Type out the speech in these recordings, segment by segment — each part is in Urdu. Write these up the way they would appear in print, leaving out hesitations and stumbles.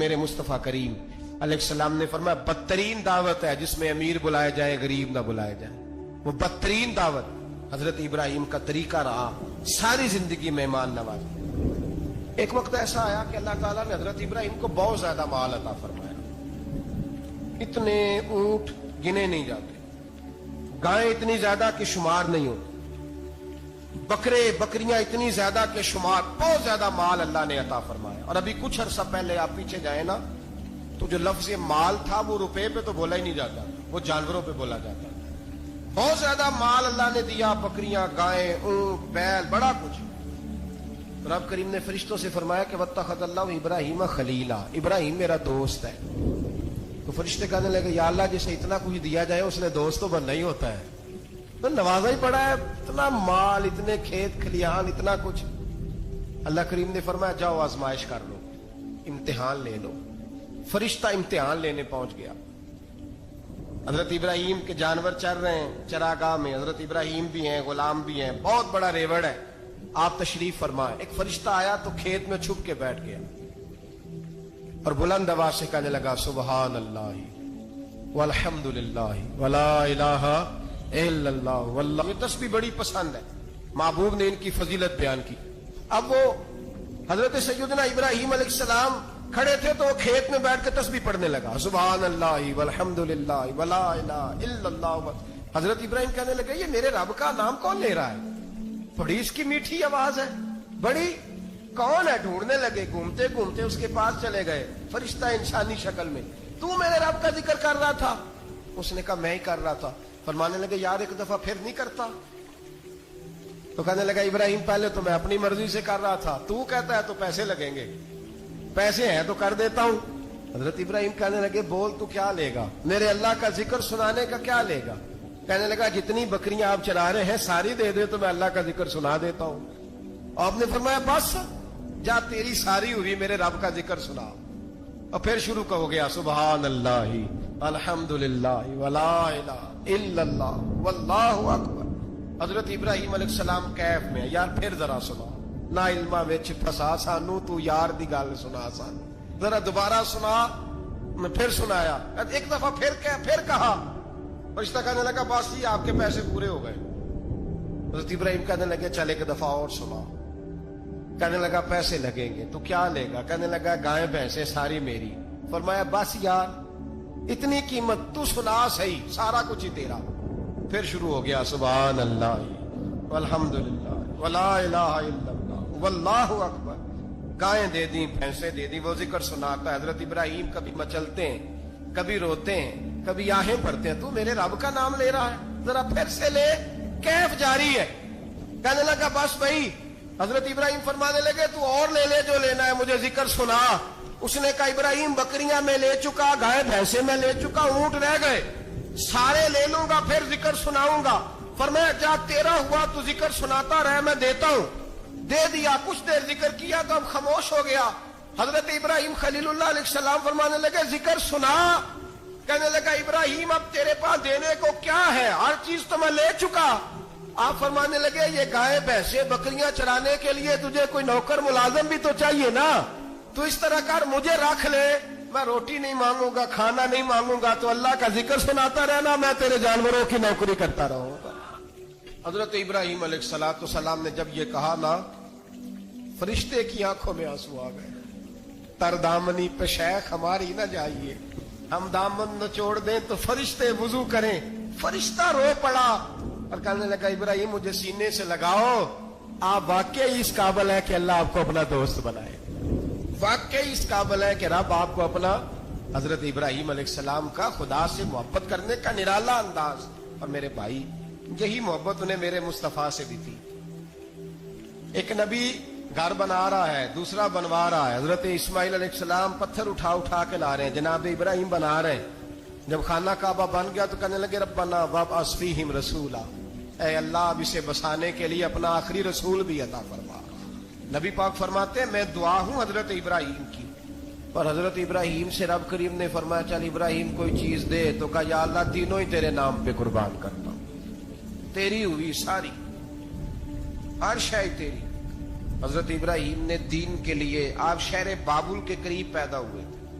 میرے مصطفیٰ کریم علیہ السلام نے فرمایا بدترین دعوت ہے جس میں امیر بلائے جائے غریب نہ بلائے جائے. وہ بدترین دعوت حضرت ابراہیم کا طریقہ رہا ساری زندگی مہمان نوازی. ایک وقت ایسا آیا کہ اللہ تعالیٰ نے حضرت ابراہیم کو بہت زیادہ مال عطا فرمایا. اتنے اونٹ گنے نہیں جاتے, گائیں اتنی زیادہ کہ شمار نہیں ہوتے, بکرے بکریاں اتنی زیادہ کہ شمار, بہت زیادہ مال اللہ نے عطا فرمایا. اور ابھی کچھ عرصہ پہلے آپ پیچھے جائیں نا تو جو لفظ مال تھا وہ روپے پہ تو بولا ہی نہیں جاتا, وہ جانوروں پہ بولا جاتا. بہت زیادہ مال اللہ نے دیا, بکریاں, گائیں, اونٹ, بیل, بڑا کچھ. رب کریم نے فرشتوں سے فرمایا کہ واتخذ اللہ ابراہیم خلیلا, ابراہیم میرا دوست ہے. تو فرشتے کہنے لگے یا اللہ جسے اتنا کچھ دیا جائے اس نے دوست تو بننا ہی ہوتا ہے, تو نوازا ہی پڑا ہے, اتنا مال, اتنے کھیت کھلیان, اتنا کچھ. اللہ کریم نے فرمایا جاؤ آزمائش کر لو, امتحان لے لو. فرشتہ امتحان لینے پہنچ گیا. حضرت ابراہیم کے جانور چر رہے ہیں چراگاہ میں, حضرت ابراہیم بھی ہیں, غلام بھی ہیں, بہت بڑا ریوڑ ہے. آپ تشریف فرمائیں. ایک فرشتہ آیا تو کھیت میں چھپ کے بیٹھ گیا اور بلند آواز سے کہنے لگا سبحان اللہ والحمد للہ ولا الہ الا اللہ واللہ. یہ تسبیح بڑی پسند ہے, محبوب نے ان کی فضیلت بیان کی. اب وہ حضرت سیدنا ابراہیم علیہ السلام کھڑے تھے تو وہ کھیت میں بیٹھ کے تسبیح پڑھنے لگا سبحان اللہ والحمد للہ ولا الہ الا اللہ. حضرت ابراہیم کہنے لگے یہ میرے رب کا نام کون لے رہا ہے, بڑی اس کی میٹھی آواز ہے, بڑی کون ہے. ڈھونڈنے لگے, گھومتے گھومتے اس کے پاس چلے گئے. فرشتہ انسانی شکل میں, تو میرے رب کا ذکر کر رہا تھا؟ اس نے کہا میں ہی کر رہا تھا. فرمانے لگے یار ایک دفعہ پھر نہیں کرتا. تو کہنے لگا ابراہیم پہلے تو میں اپنی مرضی سے کر رہا تھا, تو کہتا ہے تو پیسے لگیں گے, پیسے ہیں تو کر دیتا ہوں. حضرت ابراہیم کہنے لگے بول تو کیا لے گا, میرے اللہ کا ذکر سنانے کا کیا لے گا. کہنے لگا جتنی بکریاں آپ چرا رہے ہیں ساری دے دے تو میں اللہ کا ذکر سنا دیتا ہوں. آپ نے فرمایا بس جا تیری ساری ہوئی, میرے رب کا ذکر سنا. اور پھر شروع ہو گیا سبحان اللہ الحمد للہ ولا الہ الا اللہ واللہ اکبر. حضرت ابراہیم علیہ السلام کیف میں, یار پھر ذرا سنا, نہ علما وچ پھسا سانو, تو یار دی گل سنا سانو, ذرا دوبارہ سنا. میں پھر سنایا, ایک دفعہ پھر کہا. فرشتہ کہنے لگا بس یہ آپ کے پیسے پورے ہو گئے. حضرت ابراہیم کہنے لگے چل ایک دفعہ اور سنا. کہنے لگا پیسے لگیں گے. تو کیا لے گا؟ کہنے لگا گائیں بھینسیں ساری میری. فرمایا بس یار اتنی قیمت, تو سنا صحیح, سارا کچھ ہی تیرا. پھر شروع ہو گیا سبحان اللہ والحمد للہ ولا الہ الا اللہ واللہ اکبر. گائیں دے دیں, بھینسیں دے دیں, وہ ذکر سناتا ہے. حضرت ابراہیم کبھی مچلتے ہیں, کبھی روتے ہیں, کبھی آہیں پڑھتے ہیں. تو میرے رب کا نام لے رہا ہے, ذرا پھر سے لے. کیف جاری ہے. کہنے لگا بس بھائی. حضرت ابراہیم فرمانے لگے تو اور لے لے جو لینا ہے, مجھے ذکر سنا. اس نے کہا ابراہیم بکریاں میں لے چکا, گائے بھینسیں میں لے چکا, اونٹ رہ گئے, سارے لے لوں گا پھر ذکر سناؤں گا. فرمایا جا تیرا ہوا تو ذکر سناتا رہ, میں دیتا ہوں. دے دیا. کچھ دیر ذکر کیا تو اب خاموش ہو گیا. حضرت ابراہیم خلیل اللہ علیہ السلام فرمانے لگے ذکر سنا. کہنے لگا ابراہیم اب تیرے پاس دینے کو کیا ہے, ہر چیز تو میں لے چکا. آپ فرمانے لگے یہ گائے بھینسیں بکریاں چرانے کے لیے تجھے کوئی نوکر ملازم بھی تو چاہیے نا. تو اس طرح کر, مجھے رکھ لے, میں روٹی نہیں مانگوں گا, کھانا نہیں مانگوں گا, تو اللہ کا ذکر سناتا رہنا, میں تیرے جانوروں کی نوکری کرتا رہوں گا. حضرت ابراہیم علیہ السلام نے جب یہ کہا نا, فرشتے کی آنکھوں میں آنسو آ گئے. تر دامنی پہ شیخ ہماری نہ جائیے, ہم دامن نچوڑ دیں تو فرشتے وضو کریں. فرشتہ رو پڑا اور کہنے لگا ابراہیم مجھے سینے سے لگاؤ, آپ واقعی اس قابل ہے کہ اللہ آپ کو اپنا دوست بنائے, واقعی اس قابل ہے کہ رب آپ کو اپنا. حضرت ابراہیم علیہ السلام کا خدا سے محبت کرنے کا نرالا انداز. اور میرے بھائی یہی محبت انہیں میرے مصطفیٰ سے بھی تھی. ایک نبی گھر بنا رہا ہے, دوسرا بنوا رہا ہے. حضرت اسماعیل علیہ السلام پتھر اٹھا اٹھا کے لا رہے ہیں, جناب ابراہیم بنا رہے ہیں. جب خانہ کعبہ بن گیا تو کہنے لگے ربنا وابعث فیہم رسولا, اے اللہ اب اسے بسانے کے لیے اپنا آخری رسول بھی عطا فرما. نبی پاک فرماتے ہیں میں دعا ہوں حضرت ابراہیم کی. پر حضرت ابراہیم سے رب کریم نے فرمایا چل ابراہیم کوئی چیز دے, تو کہا یا اللہ تینوں ہی تیرے نام پہ قربان کرتا ہوں, تیری ہوئی ساری, ہر شے تیری. حضرت ابراہیم نے دین کے لیے, آپ شہر بابل کے قریب پیدا ہوئے تھے,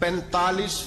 45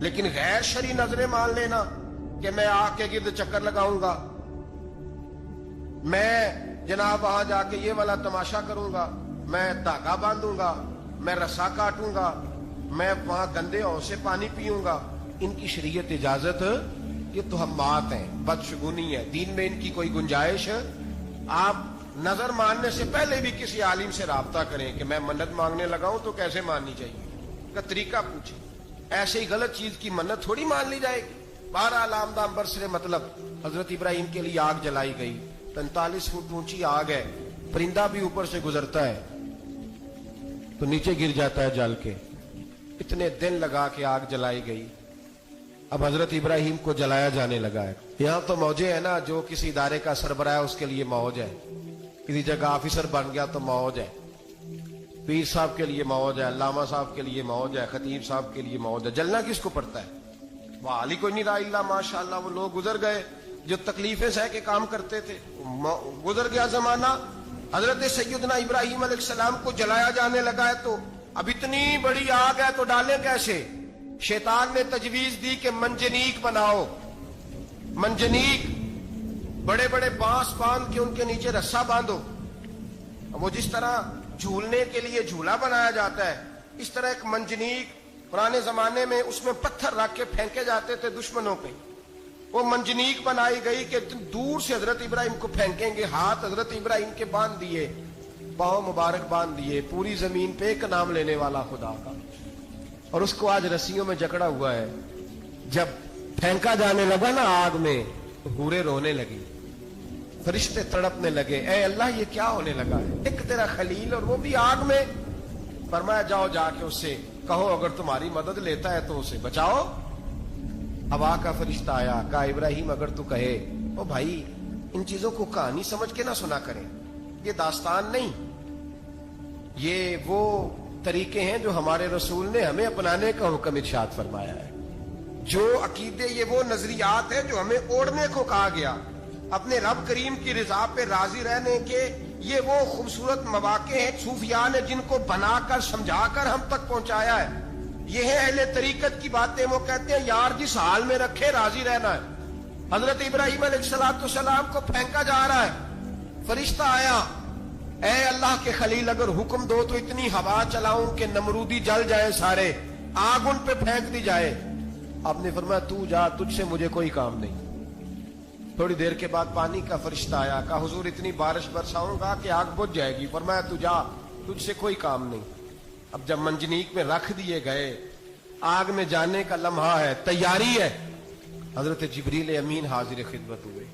لیکن غیر شرعی نظریں مان لینا کہ میں آگ کے گرد چکر لگاؤں گا، میں جناب وہاں جا کے یہ والا تماشا کروں گا، میں دھاگا باندھوں گا، میں رسا کاٹوں گا، میں وہاں گندے ہو سے پانی پیوں گا، ان کی شریعت اجازت؟ یہ توہمات ہیں، بدشگونی ہے، دین میں ان کی کوئی گنجائش؟ آپ نظر ماننے سے پہلے بھی کسی عالم سے رابطہ کریں کہ میں منت مانگنے لگا ہوں تو کیسے ماننی چاہیے کا طریقہ پوچھیں۔ ایسے ہی غلط چیز کی منت تھوڑی مان لی جائے گی۔ بہرحال آمدام برسر مطلب حضرت ابراہیم کے لیے آگ جلائی گئی، 45 فٹ اونچی آگ ہے، پرندہ بھی اوپر سے گزرتا ہے تو نیچے گر جاتا ہے جل کے، اتنے دن لگا کے آگ جلائی گئی۔ اب حضرت ابراہیم کو جلایا جانے لگا ہے۔ یہاں تو موجیں ہیں نا، جو کسی ادارے کا سربراہ ہے اس کے لیے موج ہے، کسی جگہ آفیسر بن گیا تو موج ہے، پیر صاحب کے لیے موج ہے، علامہ صاحب کے لیے موج ہے، خطیب صاحب کے لیے موج ہے۔ جلنا کس کو پڑتا ہے؟ وہ علی کوئی نہیں رہا اللہ ماشاءاللہ، وہ لوگ گزر گئے جو تکلیفیں سہ کے کام کرتے تھے، گزر گیا زمانہ۔ حضرت سیدنا ابراہیم علیہ السلام کو جلایا جانے لگا ہے تو اب اتنی بڑی آگ ہے تو ڈالیں کیسے؟ شیطان نے تجویز دی کہ منجنیق بناؤ، منجنیق، بڑے بڑے بانس باندھ کے ان کے نیچے رسا باندھو۔ وہ جس طرح جھولنے کے لیے جھولا بنایا جاتا ہے، اس طرح ایک منجنیق پرانے زمانے میں اس میں پتھر رکھ کے پھینکے جاتے تھے دشمنوں پہ، وہ منجنیق بنائی گئی کہ دور سے حضرت ابراہیم کو پھینکیں گے۔ ہاتھ حضرت ابراہیم کے باندھ دیے، پاؤں مبارک باندھ دیے، پوری زمین پہ ایک نام لینے والا خدا کا، اور اس کو آج رسیوں میں جکڑا ہوا ہے۔ جب پھینکا جانے لگا نا آگ میں تو حوریں رونے لگی، فرشتے تڑپنے لگے، اے اللہ یہ کیا ہونے لگا ہے؟ ایک تیرا خلیل اور وہ بھی آگ میں۔ فرمایا جاؤ جا کے اس سے کہو اگر تمہاری مدد لیتا ہے تو اسے بچاؤ۔ ہوا کا فرشتہ آیا، کہا ابراہیم اگر تو کہے، او بھائی ان چیزوں کو کہانی سمجھ کے نہ سنا کریں، یہ داستان نہیں، یہ وہ طریقے ہیں جو ہمارے رسول نے ہمیں اپنانے کا حکم ارشاد فرمایا ہے، جو عقیدے، یہ وہ نظریات ہیں جو ہمیں اوڑھنے کو کہا گیا، اپنے رب کریم کی رضا پہ راضی رہنے کے یہ وہ خوبصورت مواقع ہیں صوفیاء نے جن کو بنا کر سمجھا کر ہم تک پہنچایا ہے۔ یہ ہے اہل طریقت کی باتیں، وہ کہتے ہیں یار جس حال میں رکھے راضی رہنا ہے۔ حضرت ابراہیم علیہ السلام کو پھینکا جا رہا ہے، فرشتہ آیا، اے اللہ کے خلیل اگر حکم دو تو اتنی ہوا چلاؤں کہ نمرودی جل جائے سارے، آگ ان پہ پھینک دی جائے۔ آپ نے فرمایا تو جا، تجھ سے مجھے کوئی کام نہیں۔ تھوڑی دیر کے بعد پانی کا فرشتہ آیا، کہا حضور اتنی بارش برساؤں گا کہ آگ بجھ جائے گی۔ فرمایا تو جا، تجھ سے کوئی کام نہیں۔ اب جب منجنیق میں رکھ دیے گئے، آگ میں جانے کا لمحہ ہے، تیاری ہے، حضرت جبریل امین حاضر خدمت ہوئے،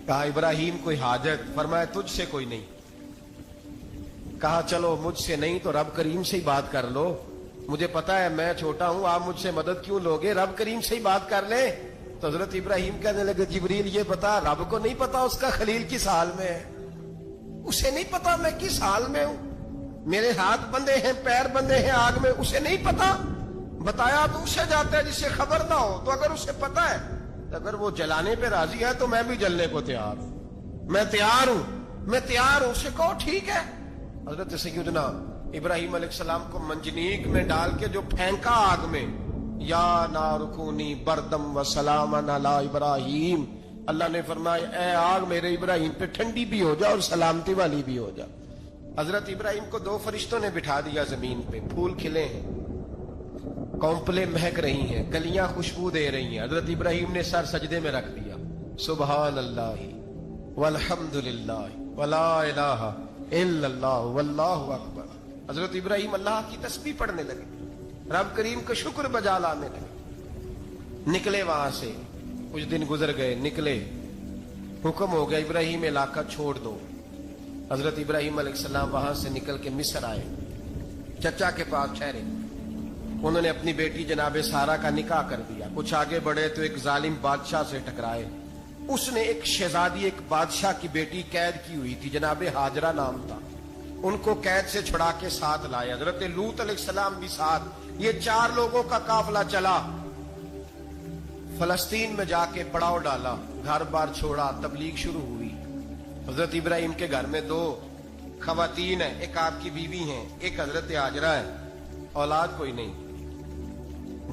کہا ابراہیم کوئی حاجت؟ فرمایا تجھ سے کوئی نہیں۔ کہا چلو مجھ سے نہیں تو رب کریم سے ہی بات کر لو، مجھے پتا ہے میں چھوٹا ہوں، آپ مجھ سے مدد کیوں لوگے، رب کریم سے ہی بات کر لیں۔ تو حضرت ابراہیم کہنے لگے جبریل یہ بتا، رب کو نہیں پتا اس کا خلیل کس حال میں ہے، اسے نہیں پتا میں کس حال میں ہوں، میرے ہاتھ بندے ہیں، پیر بندے ہیں آگ میں، اسے نہیں پتا۔ بتایا تو اسے جاتا ہے جس سے خبر نہ ہو، تو اگر اسے پتا ہے، اگر وہ جلانے پہ راضی ہے تو میں بھی جلنے کو تیار ہوں، میں تیار ہوں، میں تیار ہوں، اسے کہو ٹھیک ہے۔ حضرت سیدنا ابراہیم علیہ السلام کو منجنیق میں ڈال کے جو پھینکا آگ میں، یا نار کونی بردم و سلامن علی ابراہیم، اللہ نے فرمایا اے آگ میرے ابراہیم پہ ٹھنڈی بھی ہو جا اور سلامتی والی بھی ہو جا۔ حضرت ابراہیم کو دو فرشتوں نے بٹھا دیا زمین پہ، پھول کھلے ہیں، کونپلیں مہک رہی ہیں، کلیاں خوشبو دے رہی ہیں۔ حضرت ابراہیم نے سر سجدے میں رکھ دیا، سبحان اللہ والحمد للہ ولا الہ الا اللہ واللہ اکبر۔ حضرت ابراہیم اللہ کی تسبیح پڑھنے لگے، رب کریم کا شکر بجا لانے لگے۔ نکلے وہاں سے، کچھ دن گزر گئے، نکلے، حکم ہو گیا ابراہیم علاقہ چھوڑ دو۔ حضرت ابراہیم علیہ السلام وہاں سے نکل کے مصر آئے، چچا کے پاس ٹھہرے، انہوں نے اپنی بیٹی جناب سارہ کا نکاح کر دیا۔ کچھ آگے بڑھے تو ایک ظالم بادشاہ سے ٹکرائے، اس نے ایک شہزادی، ایک بادشاہ کی بیٹی قید کی ہوئی تھی، جناب ہاجرہ نام تھا، ان کو قید سے چھڑا کے ساتھ لائے۔ حضرت لوط علیہ السلام بھی ساتھ، یہ 4 لوگوں کا قافلہ چلا، فلسطین میں جا کے پڑاؤ ڈالا، گھر بار چھوڑا، تبلیغ شروع ہوئی۔ حضرت ابراہیم کے گھر میں 2 خواتین ہیں، ایک آپ کی بیوی ہیں، ایک حضرت ہاجرہ ہے، اولاد کوئی نہیں۔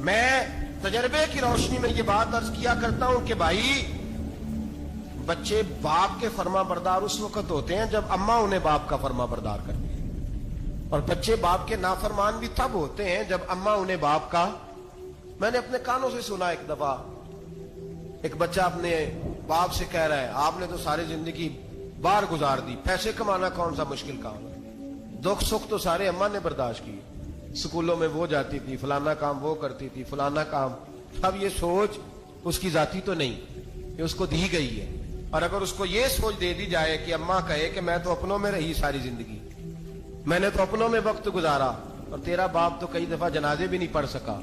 میں تجربے کی روشنی میں یہ بات عرض کیا کرتا ہوں کہ بھائی بچے باپ کے فرما بردار اس وقت ہوتے ہیں جب اماں انہیں باپ کا فرما بردار کرتی ہے, اور بچے باپ کے نافرمان بھی تب ہوتے ہیں جب اماں انہیں باپ کا. میں نے اپنے کانوں سے سنا ایک دفعہ ایک بچہ اپنے باپ سے کہہ رہا ہے آپ نے تو ساری زندگی باہر گزار دی, پیسے کمانا کون سا مشکل کام ہے, دکھ سکھ تو سارے اماں نے برداشت کیے, سکولوں میں وہ جاتی تھی, فلانا کام وہ کرتی تھی, فلانا کام. اب یہ سوچ اس کی ذاتی تو نہیں, یہ اس کو دی گئی ہے. اور اگر اس کو یہ سوچ دے دی جائے کہ اماں کہے کہ میں تو اپنوں میں رہی ساری زندگی, میں نے تو اپنوں میں وقت گزارا, اور تیرا باپ تو کئی دفعہ جنازے بھی نہیں پڑھ سکا,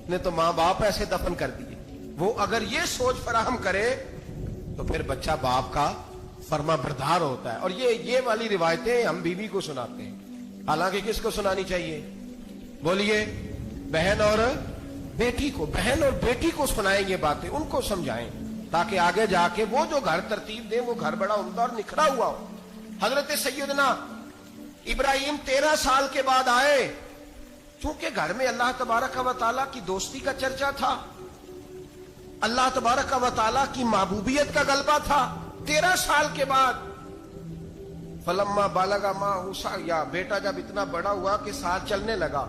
نے تو ماں باپ ایسے دفن کر دیے, وہ اگر یہ سوچ فراہم کرے تو پھر بچہ باپ کا فرما بردار ہوتا ہے. اور یہ والی روایتیں ہم بیوی کو سناتے ہیں, حالانکہ کس کو سنانی چاہیے بولیے؟ بہن اور بیٹی کو. بہن اور بیٹی کو سنائیں یہ باتیں, ان کو سمجھائیں تاکہ آگے جا کے وہ جو گھر ترتیب دیں وہ گھر بڑا عمدہ اور نکھرا ہوا ہو. حضرت سیدنا ابراہیم 13 سال کے بعد آئے, چونکہ گھر میں اللہ تبارک و تعالیٰ کی دوستی کا چرچا تھا, اللہ تبارک و تعالیٰ کی محبوبیت کا غلبہ تھا. 13 سال کے بعد فلما بالغا ماہ سعیا, بیٹا جب اتنا بڑا ہوا کہ ساتھ چلنے لگا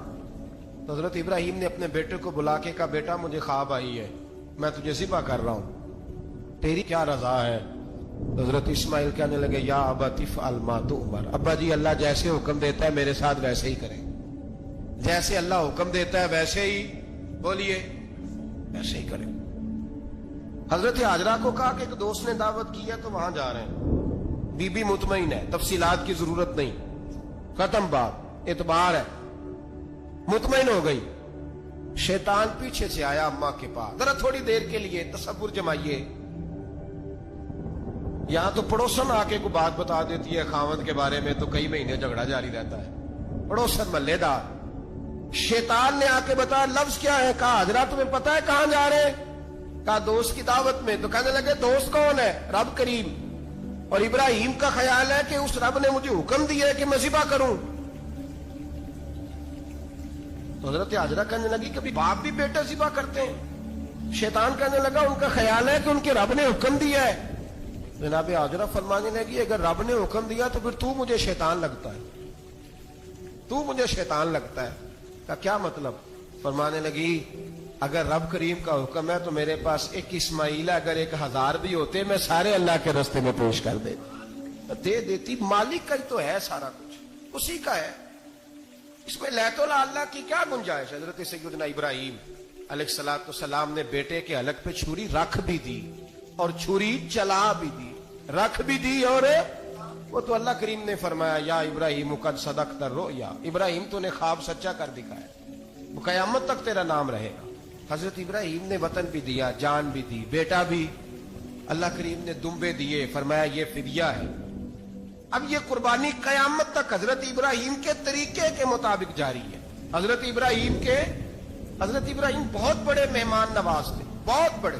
تو حضرت ابراہیم نے اپنے بیٹے کو بلا کے کہا بیٹا مجھے خواب آئی ہے, میں تجھے ذبح کر رہا ہوں, تیری کیا رضا ہے؟ حضرت اسماعیل کہنے لگے یا ابت افعل ما تؤمر, ابا جی اللہ جیسے حکم دیتا ہے میرے ساتھ ویسے ہی کریں, جیسے اللہ حکم دیتا ہے ویسے ہی بولیے ویسے ہی کریں. حضرت حاجرہ کو کہا کہ ایک دوست نے دعوت کی ہے تو وہاں جا رہے ہیں, بی بی مطمئن ہے, تفصیلات کی ضرورت نہیں, ختم بات, اعتبار ہے, مطمئن ہو گئی. شیطان پیچھے سے آیا اماں کے پاس, ذرا تھوڑی دیر کے لیے تصور جمائیے, یہاں تو پڑوسن آ کے کوئی بات بتا دیتی ہے خاوند کے بارے میں تو کئی مہینے جھگڑا جاری رہتا ہے, پڑوسن محلے دار. شیطان نے آ کے بتایا لفظ کیا ہے, کہا حضرہ تمہیں پتا ہے کہاں جا رہے ہیں, کہا دوست کی دعوت میں. تو کہنے لگے دوست کون ہے؟ رب کریم, اور ابراہیم کا خیال ہے کہ اس رب نے مجھے حکم دیا ہے کہ میں ذبح کروں. تو حضرت حاجرہ کہنے لگی کبھی باپ بھی بیٹا ذبح کرتے ہیں؟ شیطان کہنے لگا ان کا خیال ہے کہ ان کے رب نے حکم دیا ہے. جناب حاجرہ فرمانے لگی اگر رب نے حکم دیا تو پھر تو مجھے شیطان لگتا ہے, تو مجھے شیطان لگتا ہے. کا کیا مطلب؟ فرمانے لگی اگر رب کریم کا حکم ہے تو میرے پاس ایک اسماعیل ہے, اگر 1000 بھی ہوتے میں سارے اللہ کے راستے میں پیش کر دے دیتی. مالک کا ہی تو ہے سارا کچھ, اسی کا ہے, اس میں لیت اللہ کی کیا گنجائش؟ حضرت سیدنا ابراہیم علیہ السلام نے بیٹے کے حلق پہ چھری رکھ بھی دی اور چھری چلا بھی دی, رکھ بھی دی, اور وہ تو اللہ کریم نے فرمایا یا ابراہیم قد صدقت الرؤیا, ابراہیم تو نے خواب سچا کر دکھایا, وہ قیامت تک تیرا نام رہے گا. حضرت ابراہیم نے وطن بھی دیا, جان بھی دی, بیٹا بھی, اللہ کریم نے دمبے دیے, فرمایا یہ فدیہ ہے. اب یہ قربانی قیامت تک حضرت ابراہیم کے طریقے کے مطابق جاری ہے. حضرت ابراہیم بہت بڑے مہمان نواز تھے, بہت بڑے.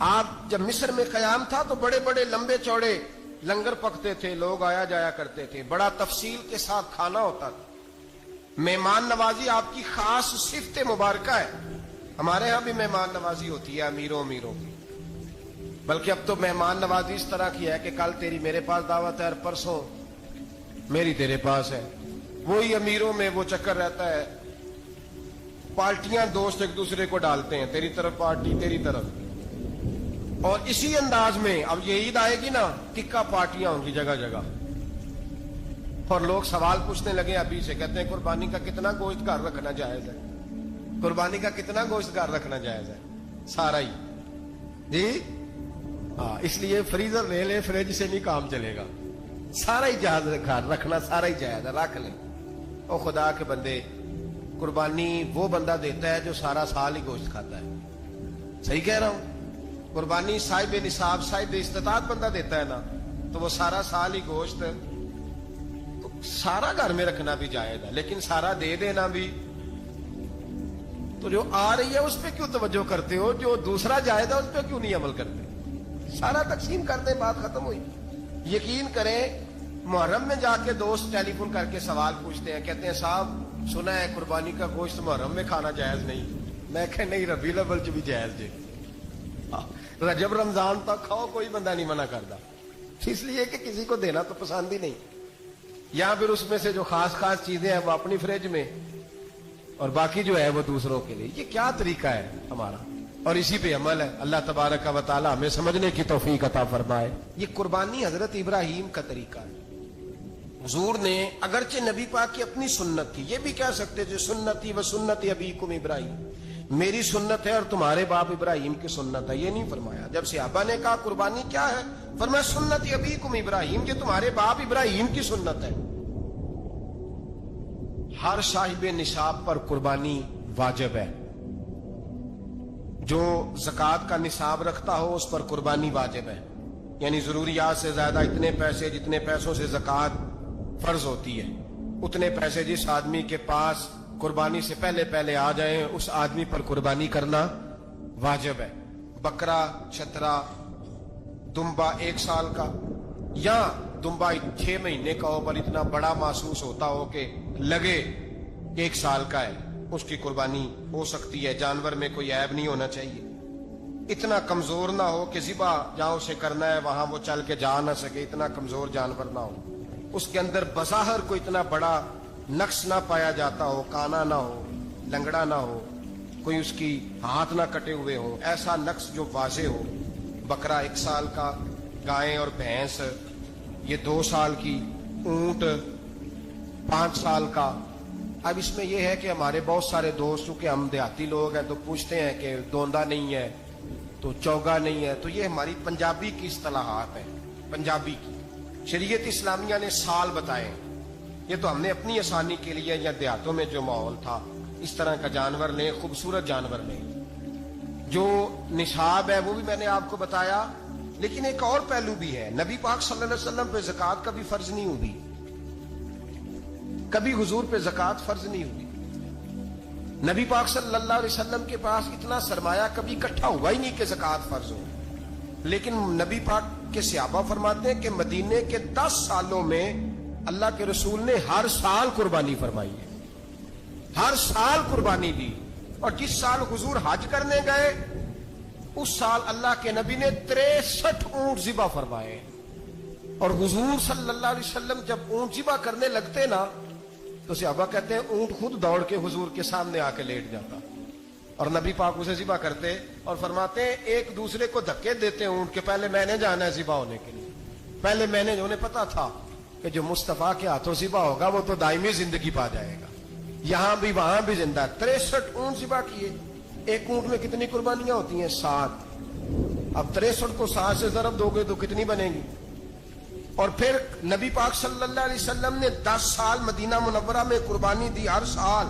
آپ جب مصر میں قیام تھا تو بڑے بڑے لمبے چوڑے لنگر پکتے تھے, لوگ آیا جایا کرتے تھے, بڑا تفصیل کے ساتھ کھانا ہوتا تھا. مہمان نوازی آپ کی خاص صفت مبارکہ ہے. ہمارے ہاں بھی مہمان نوازی ہوتی ہے امیروں کی, بلکہ اب تو مہمان نوازی اس طرح کی ہے کہ کل تیری میرے پاس دعوت ہے اور پرسوں میری تیرے پاس ہے. وہی امیروں میں وہ چکر رہتا ہے, پارٹیاں دوست ایک دوسرے کو ڈالتے ہیں, تیری طرف پارٹی تیری طرف, اور اسی انداز میں اب یہ عید آئے گی نا ٹکا پارٹیاں ہوں گی جگہ جگہ, اور لوگ سوال پوچھنے لگے ابھی سے, کہتے ہیں قربانی کا کتنا گوشت گھر رکھنا جائز ہے, قربانی کا کتنا گوشت گھر رکھنا جائز ہے؟ سارا ہی جی, ہاں, اس لیے فریزر لے لے, فریج سے نہیں کام چلے گا, سارا ہی جہاز گھر رکھنا سارا ہی جائز ہے, رکھ لیں. او خدا کے بندے, قربانی وہ بندہ دیتا ہے جو سارا سال ہی گوشت کھاتا ہے, صحیح کہہ رہا ہوں؟ قربانی صاحب نصاب صاحب استطاعت بندہ دیتا ہے نا, تو وہ سارا سال ہی گوشت, تو سارا گھر میں رکھنا بھی جائز ہے, لیکن سارا دے دینا بھی. تو جو آ رہی ہے اس پہ کیوں توجہ کرتے ہو, جو دوسرا جائز ہے اس پہ کیوں نہیں عمل کرتے؟ سارا تقسیم کر دیں, بات ختم ہوئی. یقین کریں محرم میں جا کے دوست ٹیلی فون کر کے سوال پوچھتے ہیں, کہتے ہیں صاحب سنا ہے قربانی کا گوشت محرم میں کھانا جائز نہیں. میں کہ نہیں, ربیع الاول چ بھی جائز جی, رجب رمضان تک کھاؤ, کوئی بندہ نہیں منع کرتا. اس لیے کہ کسی کو دینا تو پسند ہی نہیں, یا پھر اس میں سے جو خاص خاص چیزیں ہیں وہ اپنی فریج میں, اور باقی جو ہے وہ دوسروں کے لیے. یہ کیا طریقہ ہے ہمارا, اور اسی پہ عمل ہے. اللہ تبارک و تعالی ہمیں سمجھنے کی توفیق عطا فرمائے. یہ قربانی حضرت ابراہیم کا طریقہ ہے. حضور نے اگرچہ نبی پاک کی اپنی سنت تھی, یہ بھی کہہ سکتے تھے سنتی و سنت ابیکم ابراہیم, میری سنت ہے اور تمہارے باپ ابراہیم کی سنت ہے. یہ نہیں فرمایا. جب صحابہ نے کہا قربانی کیا ہے, فرمایا سنت ابیکم ابراہیم, یہ تمہارے باپ ابراہیم کی سنت ہے. ہر صاحب نصاب پر قربانی واجب ہے. جو زکوٰۃ کا نصاب رکھتا ہو اس پر قربانی واجب ہے. یعنی ضروریات سے زیادہ اتنے پیسے, جتنے پیسوں سے زکوٰۃ فرض ہوتی ہے, اتنے پیسے جس آدمی کے پاس قربانی سے پہلے پہلے آ جائیں اس آدمی پر قربانی کرنا واجب ہے. بکرا, چھترا, دمبا 1 سال کا, یا دمبا 6 مہینے کا ہو پر اتنا بڑا محسوس ہوتا ہو کہ لگے 1 سال کا ہے, اس کی قربانی ہو سکتی ہے. جانور میں کوئی عیب نہیں ہونا چاہیے, اتنا کمزور نہ ہو کہ ذبح جہاں اسے کرنا ہے وہاں وہ چل کے جا نہ سکے, اتنا کمزور جانور نہ ہو, اس کے اندر بظاہر کوئی اتنا بڑا نقص نہ پایا جاتا ہو, کانا نہ ہو, لنگڑا نہ ہو, کوئی اس کی ہاتھ نہ کٹے ہوئے ہو, ایسا نقص جو واضح ہو. بکرا 1 سال کا, گائے اور بھینس یہ 2 سال کی, اونٹ 5 سال کا. اب اس میں یہ ہے کہ ہمارے بہت سارے دوست, چونکہ ہم دیہاتی لوگ ہیں, تو پوچھتے ہیں کہ دوندا نہیں ہے تو چوگا نہیں ہے. تو یہ ہماری پنجابی کی اصطلاحات ہیں, پنجابی کی. شریعت اسلامیہ نے سال بتائے, یہ تو ہم نے اپنی آسانی کے لیے, یا دیہاتوں میں جو ماحول تھا اس طرح کا جانور لیں, خوبصورت جانور لیں. جو نصاب ہے وہ بھی میں نے آپ کو بتایا, لیکن ایک اور پہلو بھی ہے. نبی پاک صلی اللہ علیہ وسلم پہ زکوٰۃ کبھی فرض نہیں ہوئی, کبھی حضور پہ زکوٰۃ فرض نہیں ہوئی. نبی پاک صلی اللہ علیہ وسلم کے پاس اتنا سرمایہ کبھی اکٹھا ہوا ہی نہیں کہ زکوٰۃ فرض ہو. لیکن نبی پاک کے صحابہ فرماتے ہیں کہ مدینے کے 10 سالوں میں اللہ کے رسول نے ہر سال قربانی فرمائی ہے, ہر سال قربانی دی. اور جس سال حضور حج کرنے گئے اس سال اللہ کے نبی نے 63 اونٹ ذبح فرمائے. اور حضور صلی اللہ علیہ وسلم جب اونٹ ذبح کرنے لگتے نا تو صحابہ کہتے ہیں اونٹ خود دوڑ کے حضور کے سامنے آ کے لیٹ جاتا, اور نبی پاک اسے ذبح کرتے اور فرماتے ہیں ایک دوسرے کو دھکے دیتے اونٹ کے, پہلے میں نے جانا ہے ذبح ہونے کے لیے, پہلے میں نے, انہیں پتا تھا کہ جو مصطفیٰ کے ہاتھوں ذبح ہوگا وہ تو دائمی زندگی پا جائے گا, یہاں بھی وہاں بھی زندہ. 63 اونٹ ذبح کیے. ایک اونٹ میں کتنی قربانیاں ہوتی ہیں؟ 7. اب 63 کو 7 سے ضرب دو گے تو کتنی بنے گی؟ اور پھر نبی پاک صلی اللہ علیہ وسلم نے 10 سال مدینہ منورہ میں قربانی دی, ہر سال.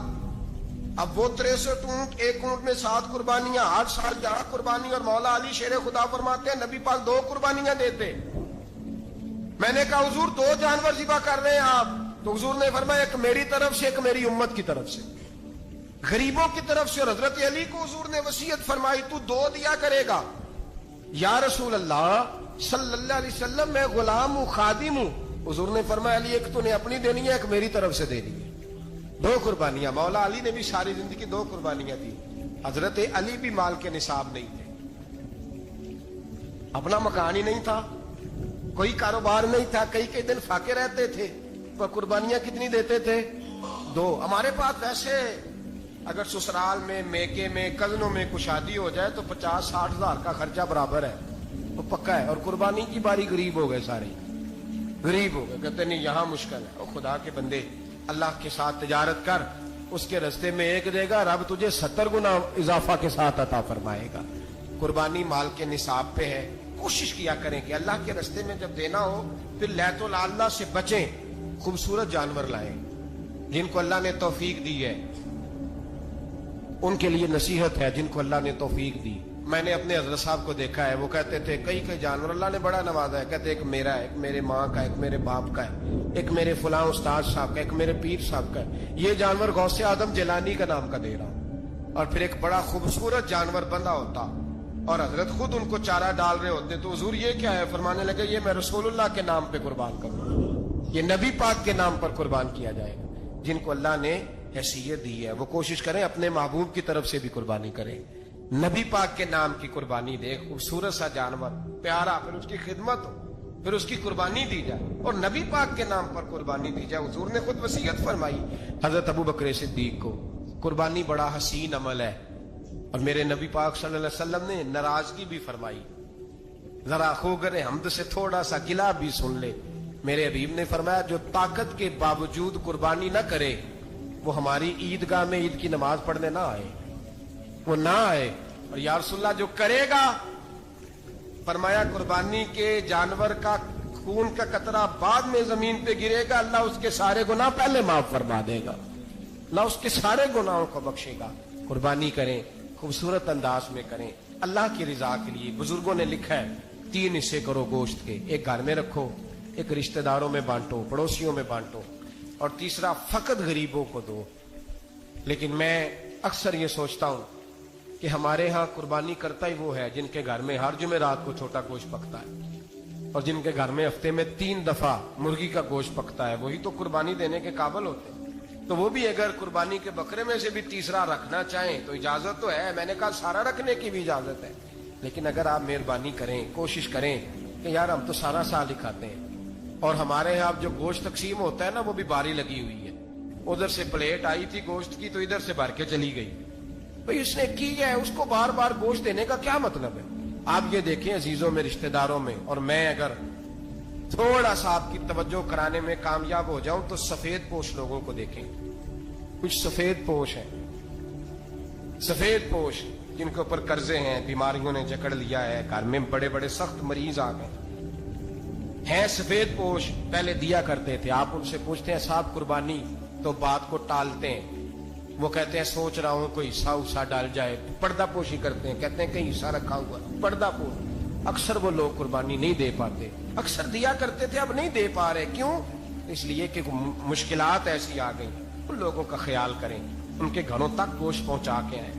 اب وہ 63 اونٹ, ایک اونٹ میں 7 قربانیاں, ہر سال یہاں قربانی. اور مولا علی شیر خدا فرماتے ہیں نبی پاک 2 قربانیاں دیتے. میں نے کہا حضور 2 جانور ذبح کر رہے ہیں آپ, تو حضور نے فرمایا ایک میری طرف سے, ایک میری امت کی طرف سے, غریبوں کی طرف سے. اور حضرت علی کو حضور نے وصیت فرمائی تو 2 دیا کرے گا. یا رسول اللہ صلی اللہ علیہ وسلم میں غلام ہوں, خادم ہوں. حضور نے فرمایا علی ایک تو نے اپنی دینی ہے, ایک میری طرف سے دینی ہے. 2 قربانیاں. مولا علی نے بھی ساری زندگی 2 قربانیاں دی. حضرت علی بھی مال کے نصاب نہیں تھے, اپنا مکان ہی نہیں تھا, کوئی کاروبار نہیں تھا, کئی دن فاقے رہتے تھے, پر قربانیاں کتنی دیتے تھے؟ 2. ہمارے پاس ویسے اگر سسرال میں, میکے میں, کزنوں میں کچھ شادی ہو جائے تو 50-60 ہزار کا خرچہ برابر ہے, وہ پکا ہے. اور قربانی کی باری غریب ہو گئے, سارے غریب ہو گئے. کہتے نہیں یہاں مشکل ہے. اور خدا کے بندے اللہ کے ساتھ تجارت کر, اس کے رستے میں 1 دے گا, رب تجھے 70 گنا اضافہ کے ساتھ عطا فرمائے گا. قربانی مال کے نصاب پہ ہے. کوشش کیا کریں کہ اللہ کے رستے میں جب دینا ہو پھر لیت العلہ سے بچیں, خوبصورت جانور لائیں. جن کو اللہ نے توفیق دی ہے ان کے لیے نصیحت ہے, جن کو اللہ نے توفیق دی. میں نے اپنے حضرت صاحب کو دیکھا ہے, وہ کہتے تھے کئی جانور اللہ نے بڑا نوازا ہے. کہتے ایک میرا ہے, ایک میرے ماں کا, ایک میرے باپ کا ہے, ایک میرے فلاں استاد صاحب کا, ایک میرے پیر صاحب کا ہے. یہ جانور غوث اعظم جیلانی کا نام کا دے رہا ہوں. اور پھر ایک بڑا خوبصورت جانور بندہ ہوتا اور حضرت خود ان کو چارہ ڈال رہے ہوتے. تو حضور یہ کیا ہے؟ فرمانے لگے یہ میں رسول اللہ کے نام پہ قربان کروں. یہ نبی پاک کے نام پر قربان کیا جائے گا. جن کو اللہ نے حیثیت دی ہے وہ کوشش کریں اپنے محبوب کی طرف سے بھی قربانی کریں. نبی پاک کے نام کی قربانی دے, خوبصورت سا جانور پیارا, پھر اس کی خدمت ہو, پھر اس کی قربانی دی جائے, اور نبی پاک کے نام پر قربانی دی جائے. حضور نے خود وصیت فرمائی حضرت ابو بکر صدیق کو, قربانی بڑا حسین عمل ہے, اور میرے نبی پاک صلی اللہ علیہ وسلم نے ناراضگی بھی فرمائی. ذرا خوگر حمد سے تھوڑا سا گلا بھی سن لے. میرے حبیب نے فرمایا جو طاقت کے باوجود قربانی نہ کرے وہ ہماری عیدگاہ میں عید کی نماز پڑھنے نہ آئے, وہ نہ آئے. اور یا رسول اللہ جو کرے گا, فرمایا قربانی کے جانور کا خون کا قطرہ بعد میں زمین پہ گرے گا, اللہ اس کے سارے گناہ پہلے معاف فرما دے گا, اللہ اس کے سارے گناہوں کو بخشے گا. قربانی کریں, خوبصورت انداز میں کریں, اللہ کی رضا کے لیے. بزرگوں نے لکھا ہے 3 حصے کرو گوشت کے, ایک گھر میں رکھو, ایک رشتہ داروں میں بانٹو, پڑوسیوں میں بانٹو, اور تیسرا فقط غریبوں کو دو. لیکن میں اکثر یہ سوچتا ہوں کہ ہمارے ہاں قربانی کرتا ہی وہ ہے جن کے گھر میں ہر جمعرات کو چھوٹا گوشت پکتا ہے, اور جن کے گھر میں ہفتے میں 3 دفعہ مرغی کا گوشت پکتا ہے, وہی تو قربانی دینے کے قابل ہوتے ہیں. تو وہ بھی اگر قربانی کے بکرے میں سے بھی تیسرا رکھنا چاہیں تو اجازت تو ہے, میں نے کہا سارا رکھنے کی بھی اجازت ہے. لیکن اگر آپ مہربانی کریں, کوشش کریں کہ یار ہم تو سارا سال ہی کھاتے ہیں, اور ہمارے یہاں جو گوشت تقسیم ہوتا ہے نا وہ بھی باری لگی ہوئی ہے. ادھر سے پلیٹ آئی تھی گوشت کی تو ادھر سے بھر کے چلی گئی. بھئی اس نے کی ہے, اس کو بار بار گوشت دینے کا کیا مطلب ہے؟ آپ یہ دیکھیں عزیزوں میں, رشتہ داروں میں, اور میں اگر تھوڑا سا آپ کی توجہ کرانے میں کامیاب ہو جاؤں تو سفید پوش لوگوں کو دیکھیں. کچھ سفید پوش ہیں, سفید پوش جن کے اوپر قرضے ہیں, بیماریوں نے جکڑ لیا ہے, گھر میں بڑے بڑے سخت مریض آ گئے ہیں. سفید پوش پہلے دیا کرتے تھے. آپ ان سے پوچھتے ہیں صاحب قربانی, تو بات کو ٹالتے ہیں. وہ کہتے ہیں سوچ رہا ہوں کوئی حصہ اسا ڈال جائے. پردہ پوشی کرتے ہیں, کہتے ہیں کہیں حصہ رکھا ہوا, پردہ پوش. اکثر وہ لوگ قربانی نہیں دے پاتے. اکثر دیا کرتے تھے, اب نہیں دے پا رہے. کیوں؟ اس لیے کہ مشکلات ایسی آ گئی. ان لوگوں کا خیال کریں, ان کے گھروں تک گوشت پہنچا کے آئیں.